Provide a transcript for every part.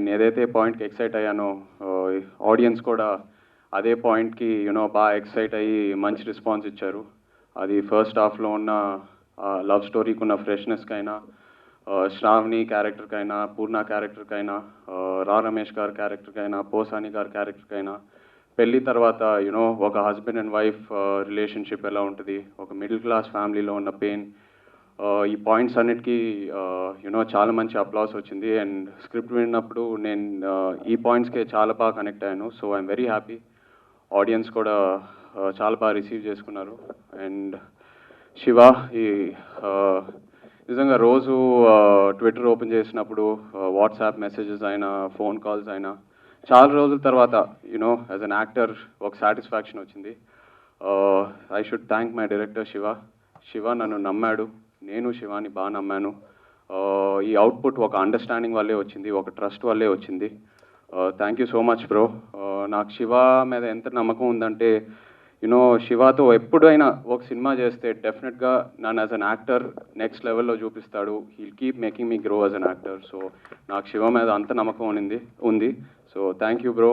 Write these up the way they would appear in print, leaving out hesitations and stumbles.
నేను ఏదైతే పాయింట్కి ఎక్సైట్ అయ్యానో ఆడియన్స్ కూడా అదే పాయింట్కి బాగా ఎక్సైట్ అయ్యి మంచి రెస్పాన్స్ ఇచ్చారు. అది ఫస్ట్ హాఫ్లో ఉన్న లవ్ స్టోరీకి ఉన్న ఫ్రెష్నెస్కైనా, శ్రావణి క్యారెక్టర్కైనా, పూర్ణ క్యారెక్టర్కైనా, రా రమేష్ గారి క్యారెక్టర్కైనా, పోసాని గారి క్యారెక్టర్కైనా, పెళ్ళి తర్వాత ఒక హస్బెండ్ అండ్ వైఫ్ రిలేషన్షిప్ ఎలా ఉంటుంది, ఒక మిడిల్ క్లాస్ ఫ్యామిలీలో ఉన్న పెయిన్, ఈ పాయింట్స్ అన్నిటికీ చాలా మంచి అప్లాస్ వచ్చింది. అండ్ స్క్రిప్ట్ విన్నప్పుడు నేను ఈ పాయింట్స్కే చాలా బాగా కనెక్ట్ అయ్యాను. So I'm very happy. Audience కూడా చాలా బాగా రిసీవ్ చేసుకున్నారు. అండ్ శివ ఈ నిజంగా రోజు ట్విట్టర్ ఓపెన్ చేసినప్పుడు వాట్సాప్ మెసేజెస్ అయినా, ఫోన్ కాల్స్ అయినా, చాలా రోజుల తర్వాత యాజ్ అన్ యాక్టర్ ఒక సాటిస్ఫాక్షన్ వచ్చింది. I should thank my director Shiva. Shiva నన్ను నమ్మాడు, నేను శివాని బాగా నమ్మాను. ఈ అవుట్పుట్ ఒక అండర్స్టాండింగ్ వల్లే వచ్చింది, ఒక ట్రస్ట్ వల్లే వచ్చింది. Thank you so much bro. నాకు శివ మీద ఎంత నమ్మకం ఉందంటే శివతో ఎప్పుడైనా ఒక సినిమా చేస్తే డెఫినెట్గా నన్ను యాజ్ అన్ యాక్టర్ నెక్స్ట్ లెవెల్లో చూపిస్తాడు. He'll keep making me grow as an actor. So నాకు శివ మీద అంత నమ్మకం ఉంది. So thank you bro.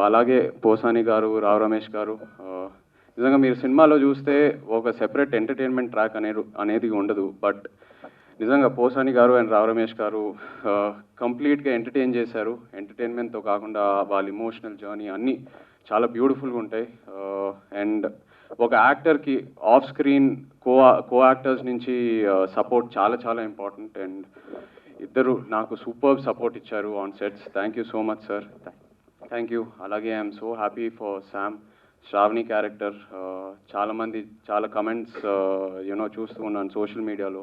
అలాగే పోసాని గారు, రావ్ రమేష్ గారు, నిజంగా మీరు సినిమాలో చూస్తే ఒక సెపరేట్ ఎంటర్టైన్మెంట్ ట్రాక్ అనేది ఉండదు. బట్ నిజంగా పోసాని గారు అండ్ రావ్ రమేష్ గారు కంప్లీట్గా ఎంటర్టైన్ చేశారు. ఎంటర్టైన్మెంట్తో కాకుండా వాళ్ళ ఇమోషనల్ జర్నీ అన్నీ చాలా బ్యూటిఫుల్గా ఉంటాయి. అండ్ ఒక యాక్టర్కి ఆఫ్ స్క్రీన్ కో యాక్టర్స్ నుంచి సపోర్ట్ చాలా చాలా ఇంపార్టెంట్. అండ్ ఇద్దరు నాకు సూపర్ సపోర్ట్ ఇచ్చారు on sets. Thank you so much sir. Thank you. అలాగే I'm so happy for Sam. Shravani character చాలామంది చాలా కమెంట్స్ చూస్తూ ఉన్నాను సోషల్ మీడియాలో,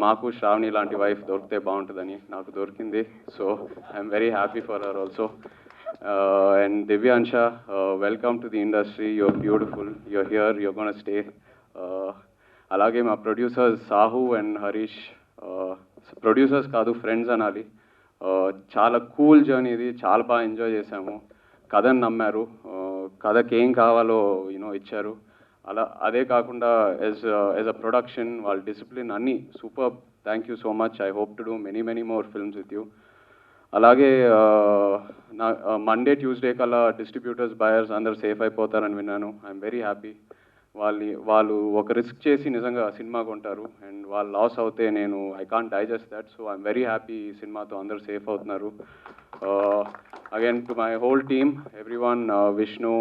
మాకు శ్రావణి లాంటి వైఫ్ దొరికితే బాగుంటుందని. నాకు దొరికింది. So I'm very happy for her also. And Divyansha, welcome to the industry. You're beautiful, you're here, you're gonna stay. అలాగే మా producers Sahu and Harish, producers కాదు ఫ్రెండ్స్ అనాలి. చాలా కూల్ జర్నీ ఇది, చాలా బాగా ఎంజాయ్ చేశాము. కథను నమ్మారు, కథకి ఏం కావాలో ఇచ్చారు. అదే కాకుండా యాజ్ అ ప్రొడక్షన్ వాళ్ళ డిసిప్లిన్ అన్నీ super. Thank you so much. I hope to do many more films with you. అలాగే నా మండే ట్యూస్డే కల్లా డిస్ట్రిబ్యూటర్స్, బయర్స్ అందరూ సేఫ్ అయిపోతారని విన్నాను. I'm very happy. వాళ్ళు ఒక రిస్క్ చేసి నిజంగా సినిమా కొంటారు. అండ్ వాళ్ళు లాస్ అవుతే I can't digest that. So I'm very happy ఈ సినిమాతో అందరూ సేఫ్ అవుతున్నారు. Again to my whole team, everyone, Vishnu,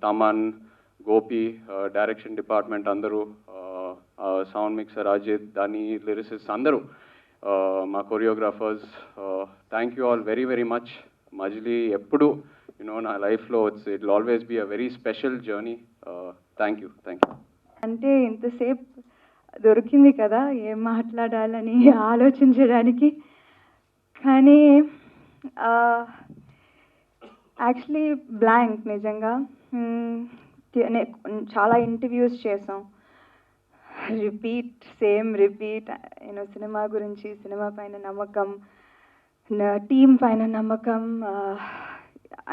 Thaman, Gopi, direction department అందరూ, సౌండ్ మిక్సర్ అజిత్, దాని లిరిసిస్ట్ అందరూ, మా choreographers, thank you all very much. Majili ఎప్పుడు నా లైఫ్లో it will always be a very special journey. Thank you. అంటే ఇంతసేపు దొరికింది కదా ఏం మాట్లాడాలని ఆలోచించడానికి. కానీ యాక్చువల్లీ బ్లాంక్. నిజంగా చాలా ఇంటర్వ్యూస్ చేసాం, సేమ్ రిపీట్. సినిమా గురించి, సినిమా పైన నమ్మకం, టీం పైన నమ్మకం,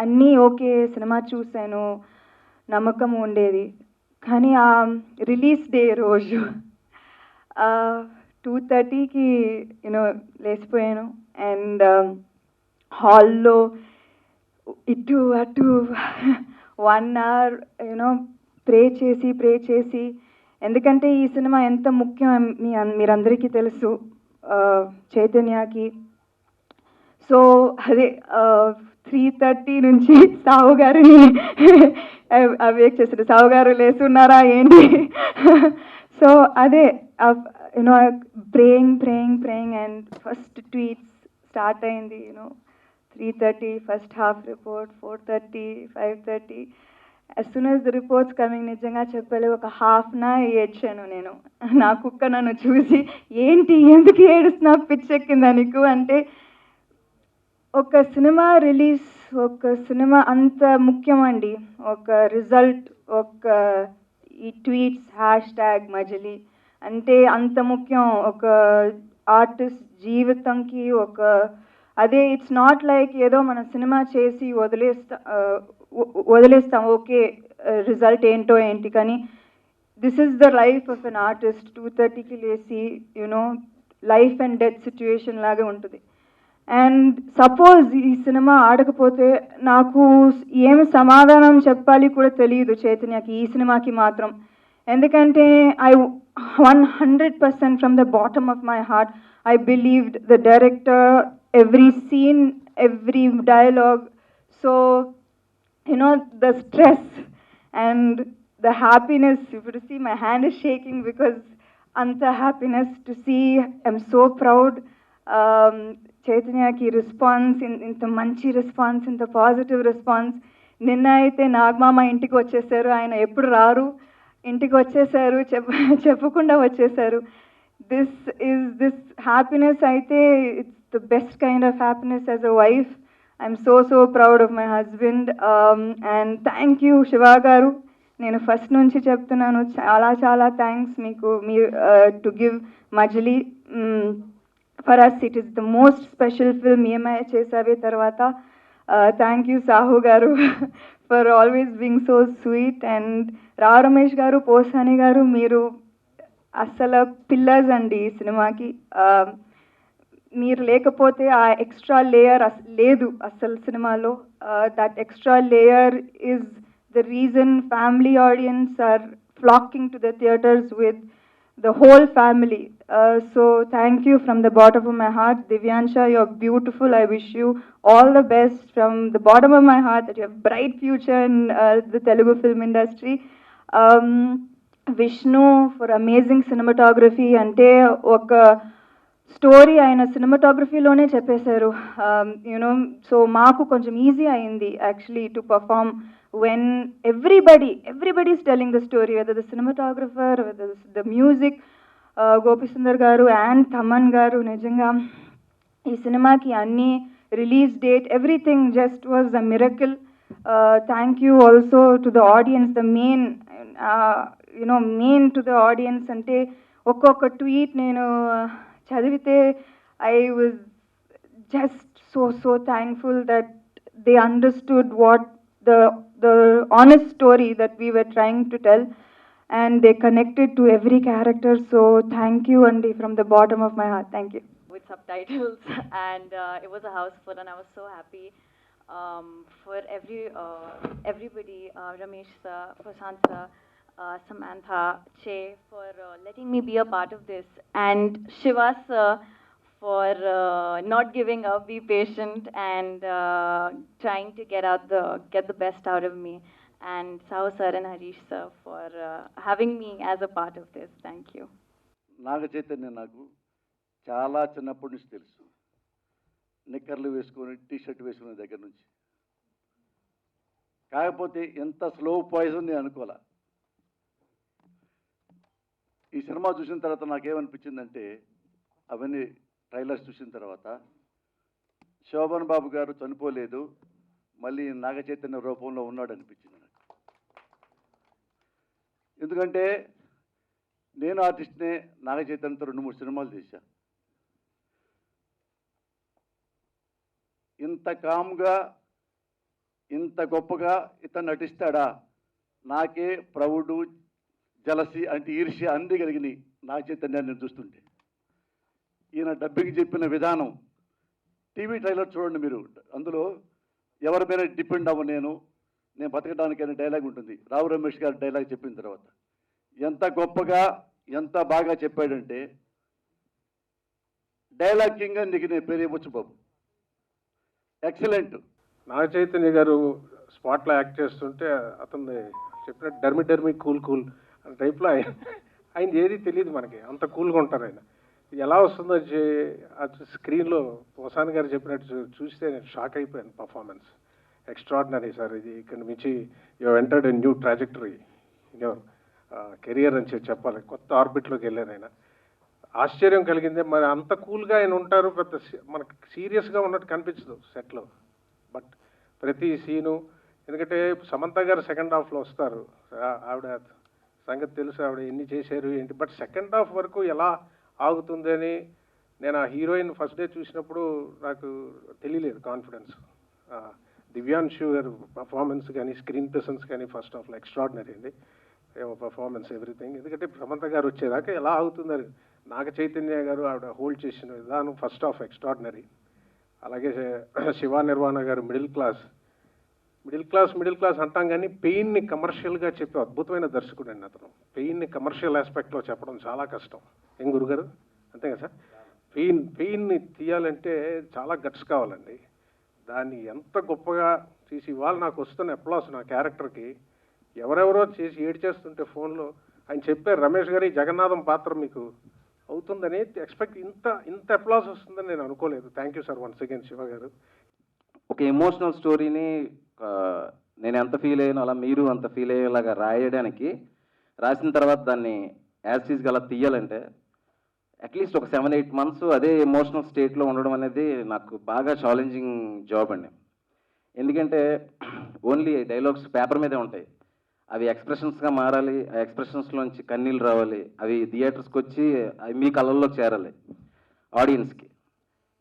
అన్నీ ఓకే. సినిమా చూశాను, నమ్మకం ఉండేది. కానీ ఆ రిలీజ్ డే రోజు 2:30కి లేచిపోయాను. అండ్ హాల్లో ఇటు అటు 1 hour ప్రే చేసి, ఎందుకంటే ఈ సినిమా ఎంత ముఖ్యం మీరందరికీ తెలుసు చైతన్యకి. సో అదే 3:30 నుంచి సావు గారిని అవేక్ చేశారు. సావు గారు లేస్తున్నారా ఏంటి? సో అదే praying and first tweets start అయింది 3:30 first half report, 4:30, 5:30. as soon as the reports coming, నిజంగా చెప్పాలి ఒక హాఫ్ నా ఏడ్చాను నేను. నా కుక్క నన్ను చూసి ఏంటి ఎందుకు ఏడుస్తున్నావు, పిచ్చెక్కిందా నీకు అంటే, ఒక సినిమా రిలీజ్, ఒక సినిమా అంత ముఖ్యమండి. ఒక రిజల్ట్, ఒక ఈ ట్వీట్స్, హ్యాష్ట్యాగ్ మజిలీ అంటే అంత ముఖ్యం ఒక ఆర్టిస్ట్ జీవితంకి. అదే ఇట్స్ నాట్ లైక్ ఏదో మనం సినిమా చేసి వదిలేస్తాం ఓకే రిజల్ట్ ఏంటి. కానీ this is the life of an artist. 2:30కి లేచి లైఫ్ అండ్ డెత్ సిచ్యువేషన్ లాగా ఉంటుంది. అండ్ సపోజ్ ఈ సినిమా ఆడకపోతే నాకు ఏమి సమాధానం చెప్పాలి కూడా తెలియదు చైతన్యకి ఈ సినిమాకి మాత్రం. ఎందుకంటే I 100% from the bottom of my heart I believed the director, every scene, every dialogue. So the stress and the happiness, if you see my hand is shaking because anta happiness to see. I'm so proud. Chaitanya ki response in the manchi response, in the positive response. నిన్న అయితే నాగమామ ఇంటికి వచ్చేసారు. ఆయన ఎప్పుడు రారు, ఇంటికి వచ్చేసారు, చెప్పకుండా వచ్చేసారు. దిస్ హ్యాపీనెస్ అయితే it's the best kind of happiness as a wife. I'm so proud of my husband. And thank you Shiva garu. నేను ఫస్ట్ నుంచి చెప్తున్నాను, చాలా థ్యాంక్స్ మీకు. To give Majili for us it is the most special film ఏమై చేసావే తర్వాత. Thank you Sahu garu for always being so sweet. And Rao Ramesh garu, Posani గారు, మీరు అసలు పిల్లర్స్ అండి ఈ సినిమాకి. మీరు లేకపోతే ఆ ఎక్స్ట్రా లేయర్ లేదు అసలు సినిమాలో. That extra layer is the reason family audience are flocking to the theatres with the whole family. So thank you from the bottom of my heart. Divyansha, you are beautiful. I wish you all the best from the bottom of my heart, that you have bright future in the Telugu film industry. Vishnu for amazing cinematography. Ante oka story ఆయన సినిమాటోగ్రఫీలోనే చెప్పేశారు. So మాకు కొంచెం easy అయింది actually to perform when everybody is telling the story, whether the cinematographer, whether the music, Gopi Sundar గారు and Thaman గారు. నిజంగా ఈ సినిమాకి అన్ని release date everything just was a miracle. Thank you also to the audience, the mean to the audience. అంటే ఒక్కొక్క tweet నేను చదివితే I was just so thankful that they understood what the honest story that we were trying to tell, and they connected to every character. So thank you Andi from the bottom of my heart. Thank you. With subtitles and it was a house full and I was so happy for everybody, Ramesh sir, Prashant sir, Samantha, Che, for letting me be a part of this, and Shiva sir for not giving up, be patient and trying to get the best out of me, and Sahu sir and Harish sir for having me as a part of this. Thank you. Naga Chaitanya నాకు చాలా చిన్నప్పటి నుంచి తెలుసు. నిక్కర్లు వేసుకొని T shirt వేసుకునే దగ్గర నుంచి. కాకపోతే ఎంత స్లో పాయిజన్ నేను అనుకోలే. ఈ సినిమా చూసిన తర్వాత నాకేమనిపించిందంటే, అవన్నీ ట్రైలర్స్ చూసిన తర్వాత శోభన్ బాబు గారు చనిపోలేదు, మళ్ళీ నాగ చైతన్య రూపంలో ఉన్నాడు అనిపించింది నాకు. ఎందుకంటే నేను ఆర్టిస్ట్నే, నాగ చైతన్యతో 2-3 సినిమాలు చేశా. ఇంత కామ్గా ఇంత గొప్పగా ఇతను నటిస్తాడా? నాకే ప్రౌడు, జలసి అంటే ఈర్ష్య అన్నీ కలిగినాయి నాగ చైతన్యాన్ని చూస్తుంటే. ఈయన డబ్బింగ్ చెప్పిన విధానం, టీవీ ట్రైలర్ చూడండి మీరు, అందులో ఎవరి మీద డిపెండ్ అవ్వ నేను బతకడానికి అనే డైలాగ్ ఉంటుంది. రావు రమేష్ గారు డైలాగ్ చెప్పిన తర్వాత ఎంత గొప్పగా ఎంత బాగా చెప్పాడంటే, డైలాగ్ కింగ్ అని నీకు నేను పేరు ఇవ్వచ్చు బాబు. ఎక్సలెంట్. నాగ చైతన్య గారు స్పాట్లో యాక్ట్ చేస్తుంటే అతను చెప్పినట్టు డర్మి కూల్ అనే టైప్లో ఆయన ఏది తెలియదు మనకి, అంత కూల్గా ఉంటారు ఆయన. ఎలా వస్తుందో స్క్రీన్లో పోసాని గారు చెప్పినట్టు చూస్తే నేను షాక్ అయిపోయాను. Performance extraordinary sir. ఇది ఇక్కడ నుంచి you entered a new trajectory in your career అని చెప్పాలి. కొత్త ఆర్బిట్లోకి వెళ్ళారు ఆయన. ఆశ్చర్యం కలిగిందే, మరి అంత కూల్గా ఆయన ఉంటారు, పెద్ద మనకు సీరియస్గా ఉన్నట్టు కనిపించదు సెట్లో. బట్ ప్రతి సీను, ఎందుకంటే సమంత గారు సెకండ్ హాఫ్లో వస్తారు, ఆవిడ సంగతి తెలుసు, ఆవిడ ఎన్ని చేశారు ఏంటి. బట్ సెకండ్ హాఫ్ వరకు ఎలా ఆగుతుంది అని నేను ఆ హీరోయిన్ ఫస్ట్ డే చూసినప్పుడు నాకు తెలియలేదు కాన్ఫిడెన్స్. దివ్యాంశు గారు పర్ఫార్మెన్స్ కానీ స్క్రీన్ ప్రెసెన్స్ కానీ ఫస్ట్ హాఫ్లో ఎక్స్ట్రాడినరీ అండి. Performance everything. ఎందుకంటే సమంత గారు వచ్చేదాకా ఎలా ఆగుతుందని నాగ చైతన్య గారు ఆవిడ హోల్డ్ చేసిన విధానం ఫస్ట్ హాఫ్ ఎక్స్ట్రాడినరీ. అలాగే శివ నిర్వాణ గారు మిడిల్ క్లాస్ అంటాం కానీ పెయిన్ని కమర్షియల్గా చెప్పే అద్భుతమైన దర్శకుడు అండి అతను. పెయిన్ని కమర్షియల్ ఆస్పెక్ట్లో చెప్పడం చాలా కష్టం. ఏం గురుగారు, అంతే కదా సార్? పెయిన్ని తీయాలంటే చాలా గట్స్ కావాలండి. దాన్ని ఎంత గొప్పగా తీసి ఇవాళ నాకు వస్తున్న అప్లాస్ నా క్యారెక్టర్కి ఎవరెవరో చేసి ఏడ్చేస్తుంటే ఫోన్లో ఆయన చెప్పారు, రమేష్ గారి జగన్నాథం పాత్ర మీకు అవుతుందని ఎక్స్పెక్ట్ ఇంత అప్లాస్ వస్తుందని నేను అనుకోలేదు. Thank you sir once again Shiva గారు. ఒక ఎమోషనల్ స్టోరీని నేను ఎంత ఫీల్ అయ్యానో అలా మీరు అంత ఫీల్ అయ్యేలాగా రాసిన తర్వాత దాన్ని యాజ్ ఈజ్గా అలా తీయాలంటే అట్లీస్ట్ ఒక 7-8 months అదే ఎమోషనల్ స్టేట్లో ఉండడం అనేది నాకు బాగా ఛాలెంజింగ్ జాబ్ అండి. ఎందుకంటే ఓన్లీ డైలాగ్స్ పేపర్ మీదే ఉంటాయి, అవి ఎక్స్ప్రెషన్స్గా మారాలి, ఆ ఎక్స్ప్రెషన్స్లోంచి కన్నీళ్ళు రావాలి, అవి థియేటర్స్కి వచ్చి అవి మీ కళ్ళల్లోకి చేరాలి ఆడియన్స్కి.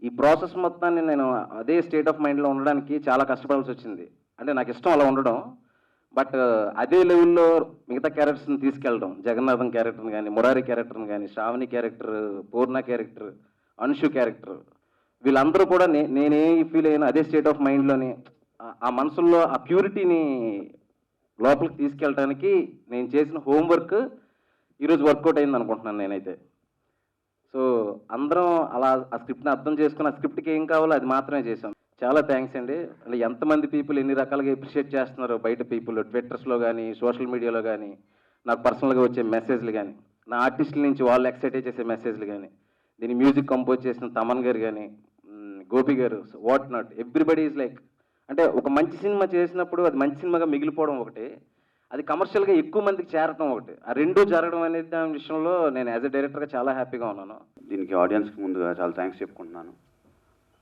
ఈ ప్రాసెస్ మొత్తాన్ని నేను అదే స్టేట్ ఆఫ్ మైండ్లో ఉండడానికి చాలా కష్టపడాల్సి వచ్చింది. అంటే నాకు ఇష్టం అలా ఉండడం, బట్ అదే లెవెల్లో మిగతా క్యారెక్టర్స్ని తీసుకెళ్ళడం, జగన్నాథం క్యారెక్టర్ని కానీ, మురారి క్యారెక్టర్ని కానీ, శ్రావణి క్యారెక్టర్, పూర్ణ క్యారెక్టర్, అంశు క్యారెక్టర్, వీళ్ళందరూ కూడా నేనే ఫీల్ అయినా అదే స్టేట్ ఆఫ్ మైండ్లోని ఆ మనసుల్లో ఆ ప్యూరిటీని లోపలికి తీసుకెళ్ళడానికి నేను చేసిన హోంవర్క్ ఈరోజు వర్కౌట్ అయింది అనుకుంటున్నాను నేనైతే. సో అందరం అలా ఆ స్క్రిప్ట్ని అర్థం చేసుకుని ఆ స్క్రిప్ట్కి ఏం కావాలో అది మాత్రమే చేసాం. చాలా థ్యాంక్స్ అండి. అంటే ఎంతమంది పీపుల్ ఎన్ని రకాలుగా అప్రిషియేట్ చేస్తున్నారు బయట పీపుల్, ట్విట్టర్స్లో కానీ, సోషల్ మీడియాలో కానీ, నాకు పర్సనల్గా వచ్చే మెసేజ్లు కానీ, నా ఆర్టిస్టుల నుంచి వాళ్ళు ఎక్సైట్ చేసే మెసేజ్లు కానీ, దీని మ్యూజిక్ కంపోజ్ చేసిన తమన్ గారు కానీ, గోపి గారు, what not, everybody is like, అంటే ఒక మంచి సినిమా చేసినప్పుడు అది మంచి సినిమాగా మిగిలిపోవడం ఒకటి, అది కమర్షియల్గా ఎక్కువ మందికి చేరటం ఒకటి, ఆ రెండూ జరగడం అనేది దాని విషయంలో నేను యాజ్ ఎ డైరెక్టర్గా చాలా హ్యాపీగా ఉన్నాను. దీనికి ఆడియన్స్కి ముందుగా చాలా థ్యాంక్స్ చెప్పుకుంటున్నాను.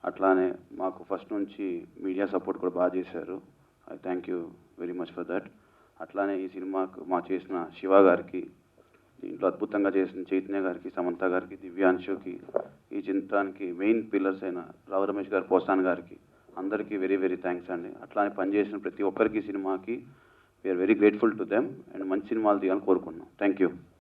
అట్లానే మాకు ఫస్ట్ నుంచి మీడియా సపోర్ట్ కూడా బాగా చేశారు. I thank you very much for that. అట్లానే ఈ సినిమాకు చేసిన శివ గారికి, దీంట్లో అద్భుతంగా చేసిన చైతన్య గారికి, సమంత గారికి, దివ్యాంశుకి, ఈ చిత్రానికి మెయిన్ పిల్లర్స్ అయిన రావు రమేష్ గారు, పోసాన్ గారికి, అందరికీ వెరీ వెరీ థ్యాంక్స్ అండి. అట్లానే పనిచేసిన ప్రతి ఒక్కరికి సినిమాకి we're very grateful to them and మంచి సినిమాలు తీయాలని కోరుకుంటున్నాం. Thank you.